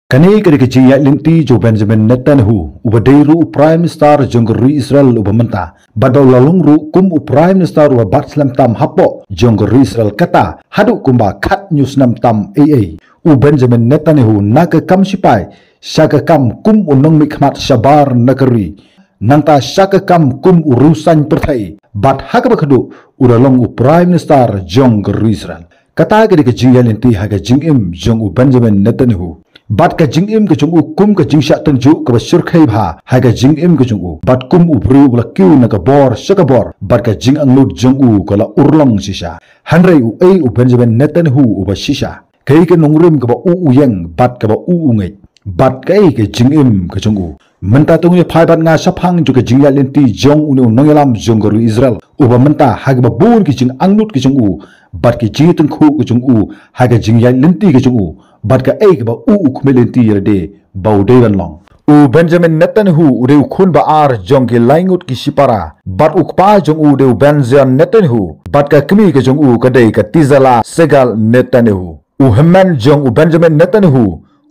Kani kadi kecil linti jo Benjamin Netanyahu ubadeiru Prime Minister jonggeri Israel ubamenta badau lalungru kum Prime Minister ubat slam tam hapo jonggeri Israel kata hadu kumba kat news nam tam AA Benjamin Netanyahu naga kam sipai syaga kam kum unong mikmat syabar negeri nangta syaga kam kum urusan pertai bat haga bakadu uralong Prime Minister jonggeri Israel kata kadi kecil linti haga jingim jong Benjamin Netanyahu bat ka jingim ke jungu kum ka jingsha tenju ka basur khai bha ha ka jingim ke jungu bat kum ubri ula kiu na ka bor shaka bor bat ka jing anglut jungu ka la urlong sisa hanrei u ei u Benjamin Netanyahu u ba sisa kai ka nongrim ka ba u yang bat ka ba u ngai bat kai ka jingim ka jungu menta tungni phai bat nga saphang ju ka jingya lenti jong unu nongelam jonggaru Israel u ba menta ha ka ba bun ki jing anglut ki jungu bat ki jiteng khu ki jungu ha ka jingya lenti ki jungu bat ka ek ba u khmelenti yerde baudewan long u Benjamin Netanyahu udeu khun ba ar jong ki laingut ki sipara bat ukpa jong u deu Benjamin Netanyahu bat ka kmi ka jong u ka dei ka tizala segal Netanyahu u hemman jong u Benjamin Netanyahu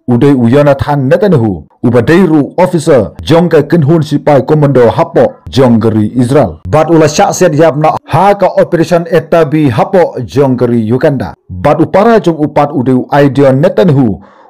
udei u Jonathan Netanyahu u badeiru officer jong ka kinhun sipai komando hapo jonggeri Israel bat ula syaksiat yapna ha ka operation etabi hapo jonggeri Uganda bat upara jong upat udeu Ideon Netanyahu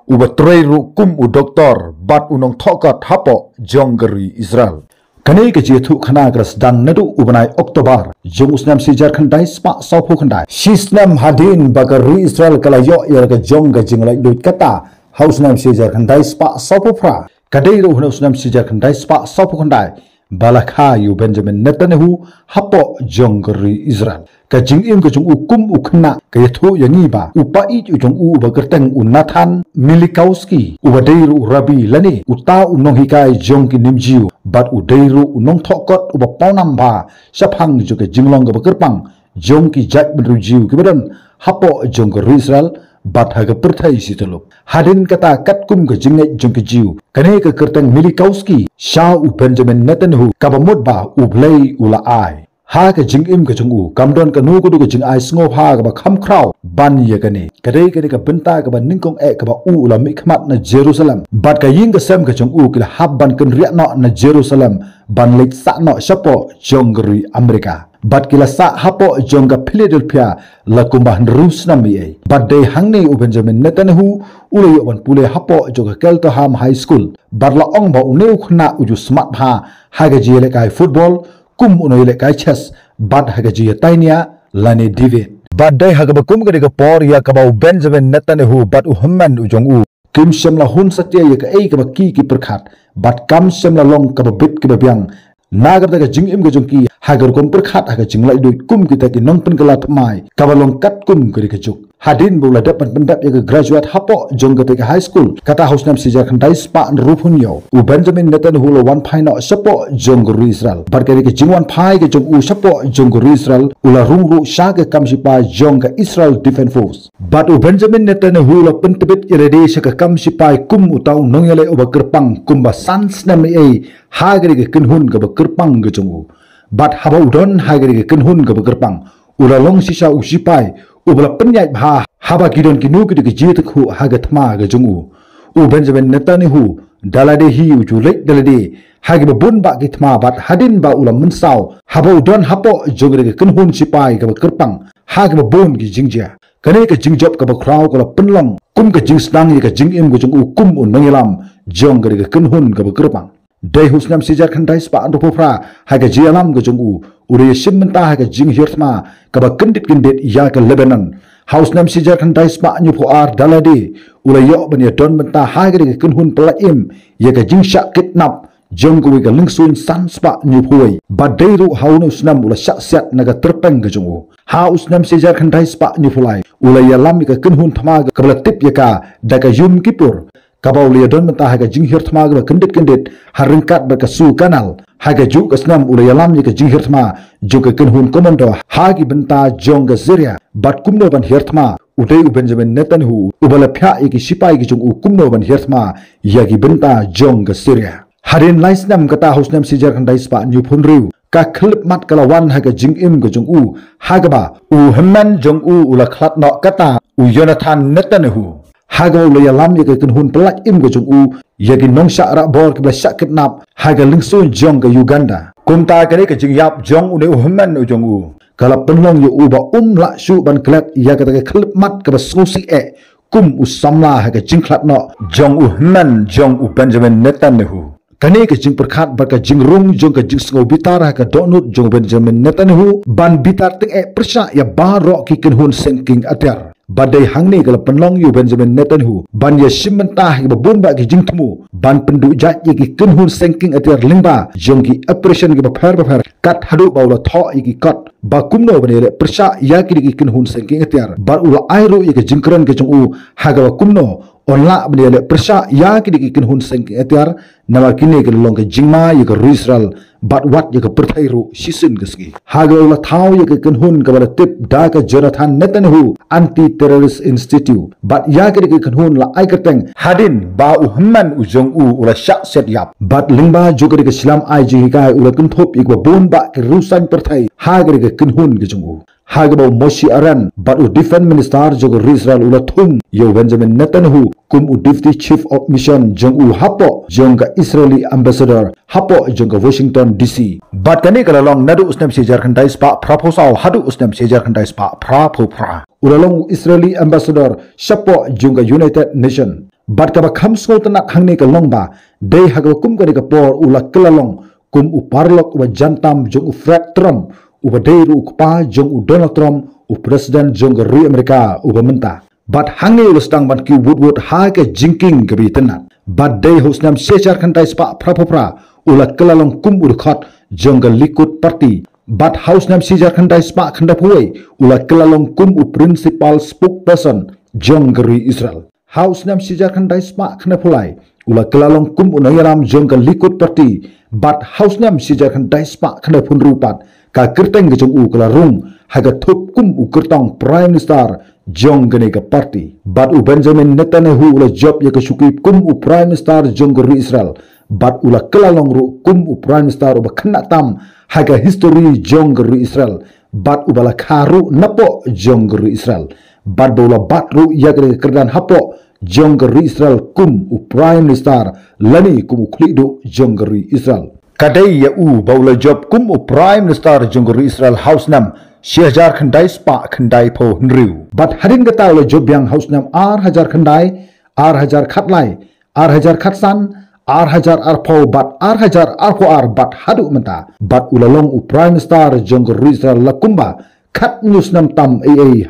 u batreiru kum u doktor bat unong thokat hapo jonggeri Israel kani ke jethu khana gras dan nadu ubanai Oktober jong usnam si Jharkhand spa saupu khandai sisnam hadin bagari Israel kala yo yer ka jong ga jinglai lut kata Haus nam si Jharkhand spa saupu pra kadai ro haus nam si Jharkhand spa saupu khandai balakha yu Benjamin Netanyahu hapo jonggeri Israel ka jingim ka jong ukum ukhna ka yathu yangi ba upai ju jong u bagerteng Nathan Milikowski ubadeiru Rabi lani uta unong hikai jong ki nimjiu bat udeiru unong thokot uba paunam ba saphang ju ka jinglong ga bagerpang jong ki jat benrujiu ki badan hapo jonggeri Israel bat haga perthai situlup hadin kata katkum ke jingai jong ke jiu kane ke kerteng Milikowski sha u Benjamin Netanyahu kabamut ba u blai ula ai ha ke jingim ke jungu kamdon ka nu ko du ke jing ai sngo ha ka ba kham kraw ban ye kane kade kade ka benta ka ba ningkong e ka ba u ula mikmat na Jerusalem bat ka ying ke sem ke jungu kila hab ban ken ria no na Jerusalem ban lek sa no sapo jonggeri Amerika bat kila sa hapo jongga Philadelphia la kumbah Rusnam ye bat de hangni u Benjamin Netanyahu ule yo ban pule hapo joga Keltoham High School bat la ong ba uneu khna uju smart ha haga jele kai football kum unoile kai chess bat haga ji tainia lane David bat de haga ba kum ga por ya ka ba Benjamin Netanyahu bat u hamman u jong u kim shamla hun satya ye ka ei ka ba ki perkhat bat kam shamla long ka ba bit ki ba byang nagar daga jingim ga jong ki hagar kom perkhat haga jinglai doi kum kita ki nong pen kala tmai kabalong kat kum kari kachuk hadin bula dapat pendap ya graduate hapo jong ka high school kata haus nam si Jharkhand spa rupun yo u Benjamin Netanyahu lo one pai no sapo jonggeri Israel barkari ki jingwan pai ke jong u sapo jonggeri Israel ula rungru syaga kam sipa jong ka Israel Defense Force bat u Benjamin Netanyahu lo pentebit irede syaga kam sipa kum utau nongyale u bakerpang kumba sans nam ei hagari ke kinhun ka bakerpang ke jong u bat haba udon hagari ke kinhun ka bakerpang ula long sisa u sipai ubla penyai bha haba kidon kinu ki ke jit khu hagat ma ga jungu u Benjamin Netanyahu dalade hi u julek dalade hagi bun ba ki thma bat hadin ba ulam munsau haba udon hapo jogre ke kunhun sipai ka kerpang hagi bun ki jingja kane ka jingjop ka ba kraw ka penlong kum ka jingsnang ka jingim go jungu kum un nongelam jongre ke kunhun ka kerpang dai husnam si Jharkhand spa andu phra haga jialam go jungu ure simmenta haga jing hirtma ka ba kendit ya ka Lebanon haus nam si Jharkhand spa nyu ar dalade ule yo bania don menta haga ke kunhun pelaim ya ka jing syak kidnap jong ko ka lingsun san spa nyu phoi badairu haunu snam ula syak naga terpeng ga jungu haus nam si Jharkhand spa nyu phulai ule ya lam ka kunhun thma ka bla tip ya ka daga yum kipur kabau liya don menta haga jinghir thma ga kendit haringkat ba su kanal haga ju kasnam ulayalam ni ka jinghir thma ju ka kinhun komando hagi benta jong ga Syria bat kumno ban hirthma udai u Benjamin Netanyahu ubala phya ki sipai ki jong u kumno ban hirthma yagi benta jong ga Syria harin laisnam kata hausnam si Jharkhand spa nyu phunriu ka khlip mat kalawan haga jingim ga jong u haga ba u hamman jong u ula khlat no kata u Jonathan Netanyahu haga ula yalam ya kan hun pelak im ga jong u ya gi nong sha ra bor ke bla sha kidnap haga lingsun jong ga Uganda kumta ka ni ka jing yap jong u ne human u jong u kala penlong yu u ba la shu ban klat ya ka ta klip mat ka ba susi kum u samla haga jing klat no jong u human jong u Benjamin Netanyahu kani ka jing perkhat ba ka jing rung jong ka jing sngo bitar ha ka donut jong Benjamin Netanyahu ban bitar ting persya ya baro ki ken hun sinking atar badai hangni kala penlong yu Benjamin Netanyahu ban ya simmentah ki babun ba ki jing temu ban pendu jat ki ken hun sinking atar lingba jong ki operation ki ba phar kat hadu ba ula tho ki kat ba kumno bane persya ya ki ken hun sinking atar bar ula airu ki jingkran ki jong u haga ba kumno onla bane persya ya ki ken hun sinking atar nama kini ke long ke jingma ye ke Israel bat wat ye ke perthairu sisin gesgi haga ula thau ye ke kenhun ke bala tip da ke Jonathan Netanyahu anti terrorist institute bat ya ke kenhun la ai keteng hadin ba uhman ujong u ula syak set yap bat lingba juga ke Islam ai ji kai ula kenthop ik ba bon ba ke rusan perthai haga ke kenhun ke jong u haga ba Moshe Aran bat u defense minister juga Israel ula thum yo Benjamin Netanyahu kum u deputy chief of mission jong u hapo jong ka Israeli ambassador hapo jong ka Washington DC bat kani kala long nadu usnam sejar khandai spa proposal hadu usnam sejar khandai spa pra ulalong Israeli ambassador shapo jong ka United Nation bat ka ba khamsngo tanak hangni ka long ba dei haga kum ka ka por ula kelalong kum u parlok u jantam jong u Fred Trump u badei ru pa jong u Donald Trump u president jong ka ri Amerika u menta bat hangni ulastang ban ki woodwood ha ke jinking ke bitena bat dei hosnam sejar khantai spa pra ula kelalong kum urkhat jongga Likud party bat hausnam sejar khantai spa khanda phuai ula kelalong kum u principal spokesperson jonggeri Israel hausnam sejar khantai spa khanda phulai ula kelalong kum unayaram jongga Likud party bat hausnam sejar khantai spa khanda phunrupat ka kirteng ke jong u kelarung haga thup kum u kirtong prime minister jong gane ka party bat u Benjamin Netanyahu ula job ya kesuki kum u prime minister jong geri Israel bat ula kelalong ru kum u prime minister u bakna tam haga history jong geri Israel bat u bala kharu napo jong geri Israel bat bola bat ru ya gane kerdan hapo jong geri Israel kum u prime minister lani kum u khlido jong geri Israel kadai ya u bola job kum u prime minister jong geri Israel house nam Syajar khandai spa khandai po nriu bat harin kata lo job yang house nam hajar khandai hajar khatlai hajar khatsan hajar arpo bat hajar arpo bat hadu menta bat ulalong u prime minister jong Israel lakumba khat news nam tam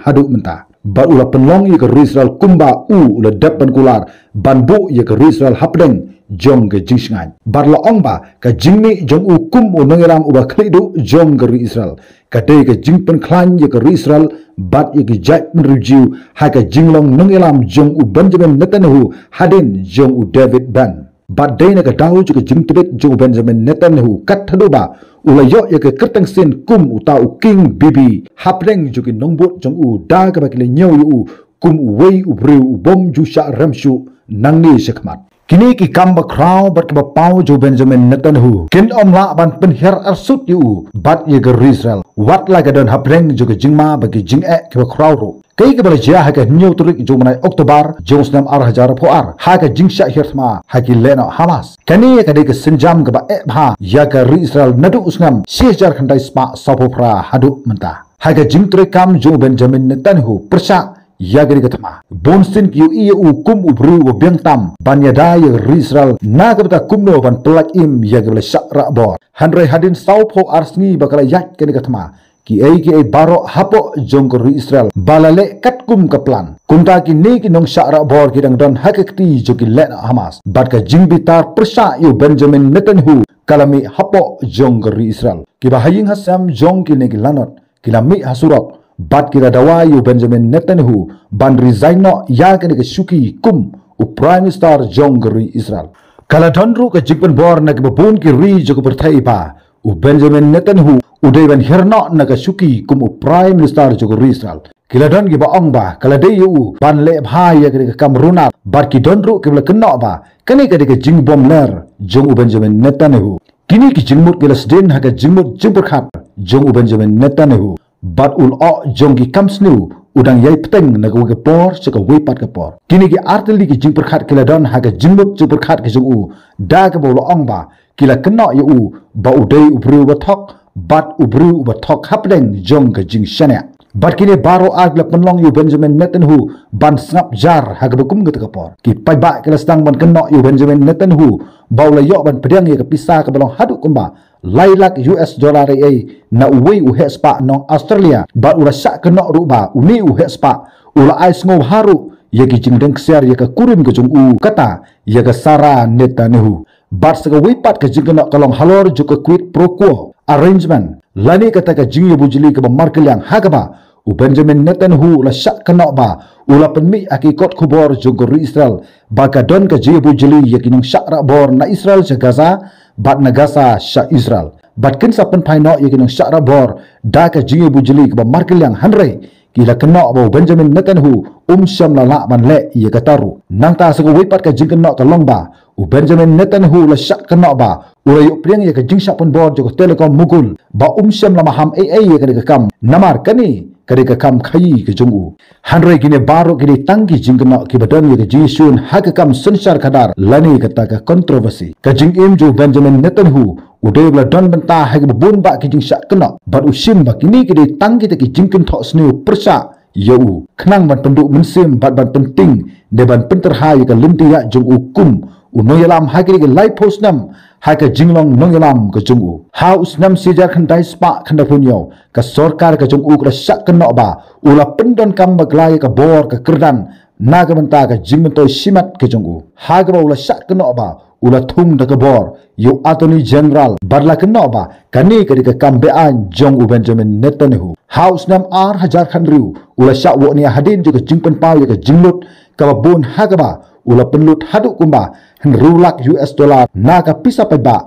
hadu menta bat ula penlong ye ke Israel kumba ula depan kular banbu ye ke Israel hapdeng jong ke jingsngan bat la ongba ka jingni jong u kum u nongiram uba khlidu jong ke Israel ka de ke jingpen khlan ye ke Israel bat ye ke jat menrujiu ha ka jinglong nongiram jong u Benjamin Netanyahu hadin jong u David Ben bat de na ka dawu ke jingtret jong Benjamin Netanyahu kat haduba ula yo ye ke kerteng sin kum u ta u king bibi hapdeng juki nongbot jong u da ka bakile nyau u kum u wei u breu u bom ju sha ramshu nangni sekmat kini ki kamba kraw bat ka pau jo Benjamin Netanyahu kin omla ban penher arsut yu bat ye ke Israel wat la ka don hapreng jo ke jingma bagi jing ke kraw ru kai ke bala jia ha ka nyu turik jo manai Oktober josnam hajar phoar ha ka jingsha hirma ha ki lena Hamas kani ka de ke sinjam ka ba bha ya ka Israel nadu usnam sejar khandai spa sapopra hadu menta ha ka jingtre kam jo Benjamin Netanyahu persa ya gari katama bonsin ki u kum u bru u bengtam banyada ya Israel na ka kumno ban pelak im ya gala syakra bor hanre hadin saupo arsni bakala yak kani katama ki baro hapo jong Israel balale kat kum ka plan kumta ki ne ki nong syakra bor ki dang don hakakti jo ki let Hamas bat ka jingbitar persa yu Benjamin Netanyahu kalami hapo jong Israel ki bahaying hasam jong ki ne ki lanot kilami hasurok bat kira dawa yu Benjamin Netanyahu ban resign no ya ke suki kum u prime minister jong geri Israel kala donru ke jikben bor na ke babun ki ri jo berthai ba u Benjamin Netanyahu u deban herno na ke suki kum u prime minister jo geri Israel kila don ki ba ong ba kala de yu ban le bha ya ke kamruna bat ki donru ke bla kenno ba kani ke jing bom ner jong u Benjamin Netanyahu kini ki jingmut ke lasden ha ke jingmut jimpur khat jong u Benjamin Netanyahu bat ul o jonggi kamsnu udang yai peteng na ke por seka wepat ke por kini ki artili ki jing perkhat kila don ha ke jinglut ju perkhat ke jung da ke bolo ong ba kila kena ye ba udai ubru bathok bat ubru bathok hapdeng jong ke jing shania bat kini baro agla penlong yu Benjamin Netanyahu ban snap jar ha ke bekum ke por ki pai ba kila stang ban kena yu Benjamin Netanyahu baula yo ban pedang ye ke pisah ke balong haduk kumba lailak US dollar na uwe uhespa nong Australia bat ula syak kena ruba uni uhespa ula ais ngov haru ye ki jingdeng ksiar ye ke kurim ke jung kata ye ke Sara Netanyahu bat sega wipat ke jingkena kalong halor juga quid pro quo arrangement lani kata ke jing ye bujili ke markeliang hagaba Benjamin Netanyahu la syak kena ba ula penmi akikot kubor jogor Israel baka don ke jing ye bujili ye kinong syak rabor na Israel se Gaza bat na Gaza syak Israel bat kin sa pen paino ye kinong syak rabor da ke jing ye bujili ke markeliang hanrei kila kena ba Benjamin Netanyahu syam la man le ye kataru nang ta sego wipat ka jing kena kalong ba Benjamin Netanyahu la syak kena ba ula yuk priang ye ka jing syak pun bor jogo telekom mugul ba syam la maham ye ka kam namar kani ka kam khai ke jungu hanrei gine baro gine tangki jing kena ki badan ye ka jisun ha ka kam sensar kadar lani kata ka kontroversi ka jing im jo Benjamin Netanyahu udai bla don benta ha ka bun ba ki jing syak kena bat usim ba kini ki tangki te ki jing ken thok sneu persa yau kenang ban penduk mensim bat ban penting de ban penterhai ka linti ya jung ukum unoyalam hagri ke live post nam ha ka jinglong nonyalam ka jung house nam sijar khandai spa khanda punyo ka sarkar ka jung ka syak kena ba ula pendon kam baglai ka bor ka kerdan naga benta ka jingmentoi simat ka jung ha ka ula syak kena ba ula thung da ka bor yu attorney general barla kena ba kani ka kambean jong Benjamin Netanyahu house nam ar hajar khanriu ula syak wo ni hadin juga jingpen pau ka jinglut ka bun ha ka ba ula penlut haduk kumba henrulak US dollar na ka pisa pa ba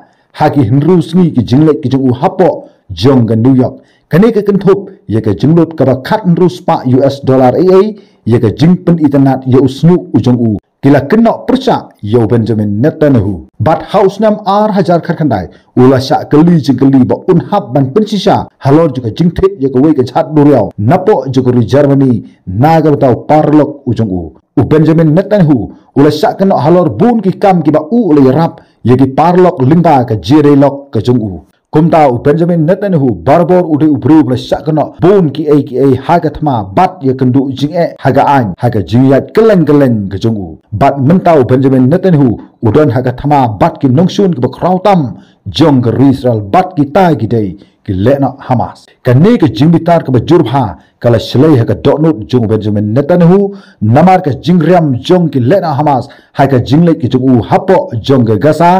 haki henru sngi ki jinglek ki jungu hapo jong ga New York kani ka kentup ye ka jinglut ka ba khat henru spa US dollar ye ka jingpen internet ye usnu ujong kila kena persa yo Benjamin Netanyahu bat house nam ar hajar khandai ula sya keli jingkeli ba unhab ban pensisa halor juga jingthit ye ka we ka chat duriau napo juga ri Germany naga tau parlok ujong Benjamin Netanyahu ula syak kena halor bun ki kam ki ba ule rap ye ki parlok lingba ka jere lok ka jong kumta Benjamin Netanyahu barbor ude ubru bla syak kena bun ki haga thma bat ye kendu jing haga an haga jingyat keleng ka jong bat mentau Benjamin Netanyahu udon haga thma bat ki nongsun ki ba krautam jong ka Israel bat ki ta ki dei ki lena Hamas kani ke jingbitar ke bajurha kala shlei ha ka donut jong Benjamin Netanyahu namar ke jingram jong ki lena Hamas ha ka jingle ki jong hapo jong ke Gaza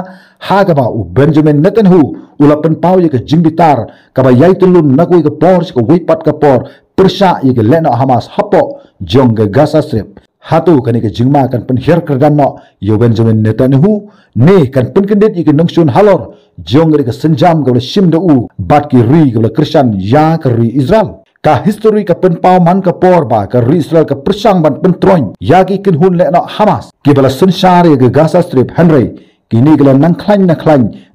ha ka ba Benjamin Netanyahu ulapan pau ye ke jingbitar ka ba yai tulun nakui ke por ke wipat ka por persa ye ke lena Hamas hapo jong ke Gaza Strip hatu kani ke jingma kan pen her kerdan no yo Benjamin Netanyahu ne kan pen kendit ye ke nongsun halor jong ke senjam ke sim de bat ki ri ke Christian ya ke ri Israel ka history ka pen pau man ka por ba ka ri Israel ka persang ban pen troin ya ki kin hun le no Hamas ki bala sensar ye ke Gaza Strip Henry kini gala nang klan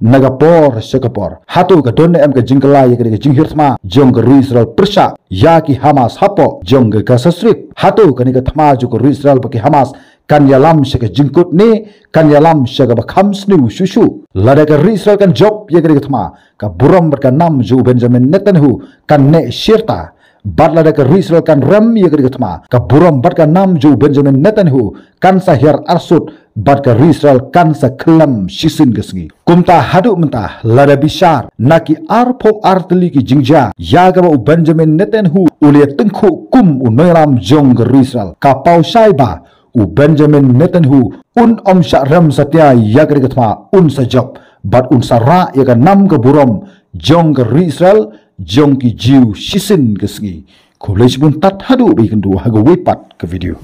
naga por sekapor hatu ka donne em ka jingkala ye ke jinghirtma jong ke Israel persa ya ki Hamas hapo jong ke Gaza Strip hatu kani ka thma ju ko Israel baki Hamas kan yalam shaka jingkut ne kan yalam shaka ba khamsnu shushu lada ka Israel kan job ye ke thma ka buram ber ka nam ju Benjamin Netanyahu kan ne shirta bat lada ka Israel kan ram ye ke thma ka buram ber ka nam ju Benjamin Netanyahu kan sahir arsut bat ka Israel kan sa klam shisin gesngi kumta hadu mentah lada bishar naki arpo arteli ki jingja ya ga Benjamin Netanyahu ulia tengku kum unoyram jong ke Israel ka pau shaiba Benjamin Netanyahu om syakram satya ya ga thma sajab bat sara ya ga nam ke buram jong ke Israel jong ki jiu shisin gesngi kolej pun tat hadu bikin dua haga wipat ke video